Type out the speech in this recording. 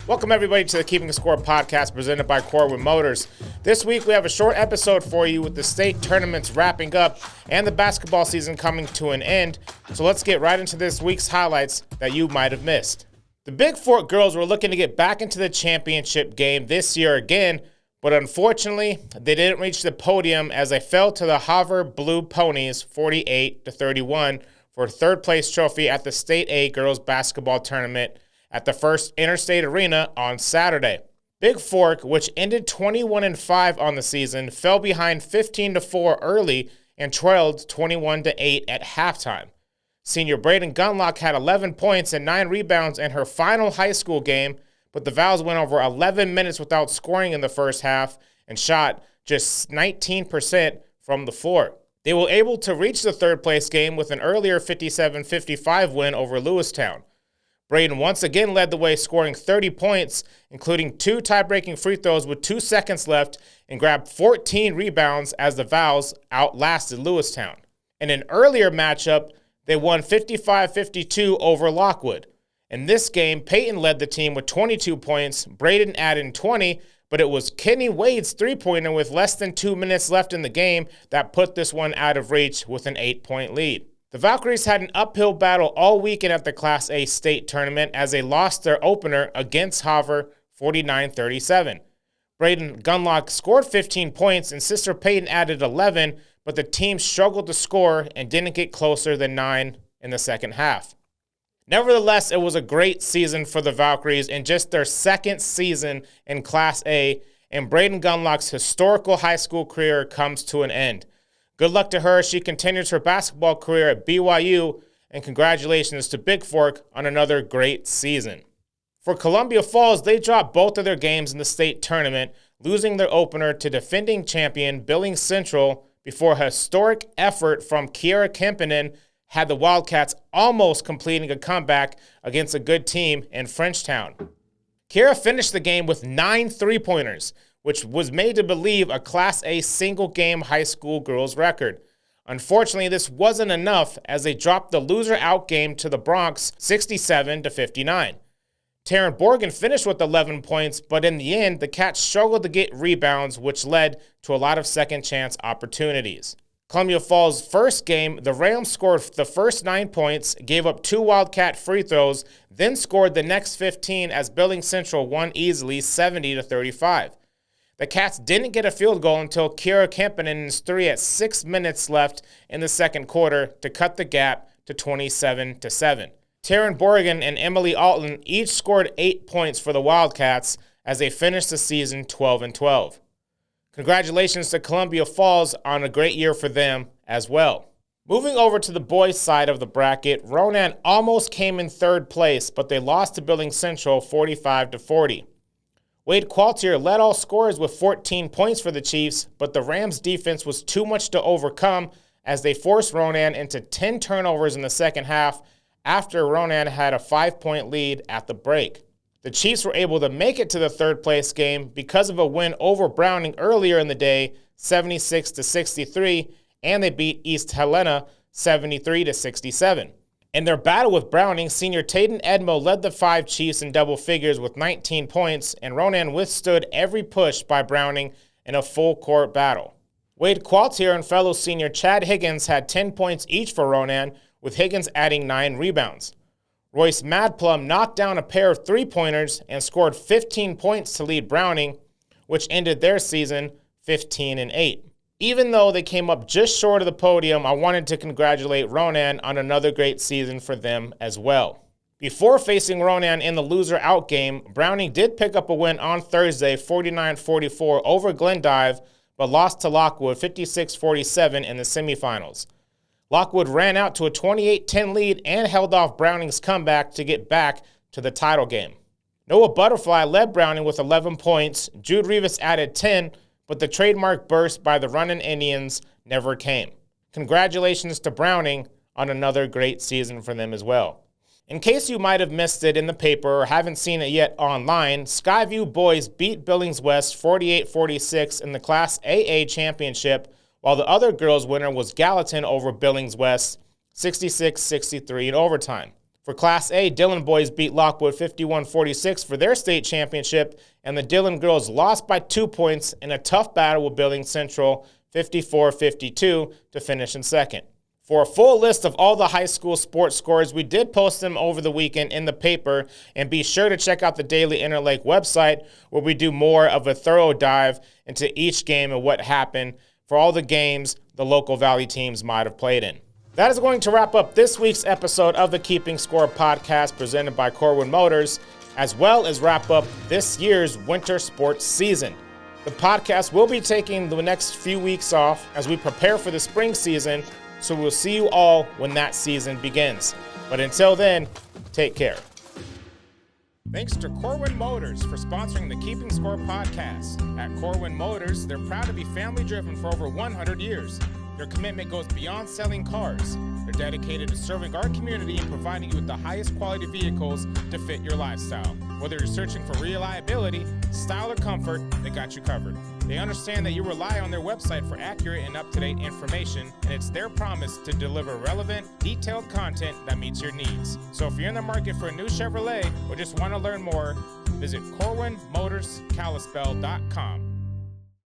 Welcome everybody to the Keeping Score podcast presented by Corwin Motors. This week we have a short episode for you with the state tournaments wrapping up and the basketball season coming to an end. So let's get right into this week's highlights that you might have missed. The Bigfork girls were looking to get back into the championship game this year again, but unfortunately they didn't reach the podium as they fell to the Havre Blue Ponies 48-31 for a third place trophy at the State A girls basketball tournament at the First Interstate Arena on Saturday. Bigfork, which ended 21-5 on the season, fell behind 15-4 early and trailed 21-8 at halftime. Senior Braden Gunlock had 11 points and 9 rebounds in her final high school game, but the Vows went over 11 minutes without scoring in the first half and shot just 19% from the floor. They were able to reach the third place game with an earlier 57-55 win over Lewistown. Braden once again led the way, scoring 30 points, including 2 tie-breaking free throws with 2 seconds left, and grabbed 14 rebounds as the Vows outlasted Lewistown. In an earlier matchup, they won 55-52 over Lockwood. In this game, Peyton led the team with 22 points, Braden added 20, but it was Kenny Wade's three-pointer with less than 2 minutes left in the game that put this one out of reach with an 8-point lead. The Valkyries had an uphill battle all weekend at the Class A state tournament as they lost their opener against Havre 49-37. Braden Gunlock scored 15 points and Sister Peyton added 11, but the team struggled to score and didn't get closer than 9 in the second half. Nevertheless, it was a great season for the Valkyries in just their second season in Class A, and Braden Gunlock's historical high school career comes to an end. Good luck to her as she continues her basketball career at BYU, and congratulations to Bigfork on another great season. For Columbia Falls, they dropped both of their games in the state tournament, losing their opener to defending champion Billings Central before a historic effort from Kierra Kemppainen had the Wildcats almost completing a comeback against a good team in Frenchtown. Kierra finished the game with 9 three-pointers, which was made to believe a Class A single-game high school girls record. Unfortunately, this wasn't enough as they dropped the loser-out game to the Bronx 67-59. Taryn Borgen finished with 11 points, but in the end, the Cats struggled to get rebounds, which led to a lot of second-chance opportunities. Columbia Falls' first game, the Rams scored the first 9 points, gave up 2 Wildcat free throws, then scored the next 15 as Billings Central won easily 70-35. The Cats didn't get a field goal until Kierra Kemppainen's 3 at 6 minutes left in the second quarter to cut the gap to 27-7. Taryn Borgen and Emily Alton each scored 8 points for the Wildcats as they finished the season 12-12. Congratulations to Columbia Falls on a great year for them as well. Moving over to the boys' side of the bracket, Ronan almost came in third place, but they lost to Billings Central 45-40. Wade Qualtier led all scorers with 14 points for the Chiefs, but the Rams' defense was too much to overcome as they forced Ronan into 10 turnovers in the second half after Ronan had a 5-point lead at the break. The Chiefs were able to make it to the third-place game because of a win over Browning earlier in the day, 76-63, and they beat East Helena 73-67. In their battle with Browning, senior Tayden Edmo led the 5 Chiefs in double figures with 19 points, and Ronan withstood every push by Browning in a full-court battle. Wade Qualtier and fellow senior Chad Higgins had 10 points each for Ronan, with Higgins adding 9 rebounds. Royce Madplum knocked down a pair of three-pointers and scored 15 points to lead Browning, which ended their season 15-8. Even though they came up just short of the podium, I wanted to congratulate Ronan on another great season for them as well. Before facing Ronan in the loser-out game, Browning did pick up a win on Thursday 49-44 over Glendive, but lost to Lockwood 56-47 in the semifinals. Lockwood ran out to a 28-10 lead and held off Browning's comeback to get back to the title game. Noah Butterfly led Browning with 11 points, Jude Rivas added 10, but the trademark burst by the Ronan Indians never came. Congratulations to Browning on another great season for them as well. In case you might have missed it in the paper or haven't seen it yet online, Skyview boys beat Billings West 48-46 in the Class AA championship, while the other girls' winner was Gallatin over Billings West 66-63 in overtime. For Class A, Dillon boys beat Lockwood 51-46 for their state championship, and the Dillon girls lost by 2 points in a tough battle with Billings Central 54-52 to finish in second. For a full list of all the high school sports scores, we did post them over the weekend in the paper, and be sure to check out the Daily Interlake website where we do more of a thorough dive into each game and what happened for all the games the local Valley teams might have played in. That is going to wrap up this week's episode of the Keeping Score podcast presented by Corwin Motors, as well as wrap up this year's winter sports season. The podcast will be taking the next few weeks off as we prepare for the spring season, so we'll see you all when that season begins. But until then, take care. Thanks to Corwin Motors for sponsoring the Keeping Score podcast. At Corwin Motors, they're proud to be family-driven for over 100 years. Their commitment goes beyond selling cars. They're dedicated to serving our community and providing you with the highest quality vehicles to fit your lifestyle. Whether you're searching for reliability, style, or comfort, they got you covered. They understand that you rely on their website for accurate and up-to-date information, and it's their promise to deliver relevant, detailed content that meets your needs. So if you're in the market for a new Chevrolet or just want to learn more, visit CorwinMotorsKalispell.com.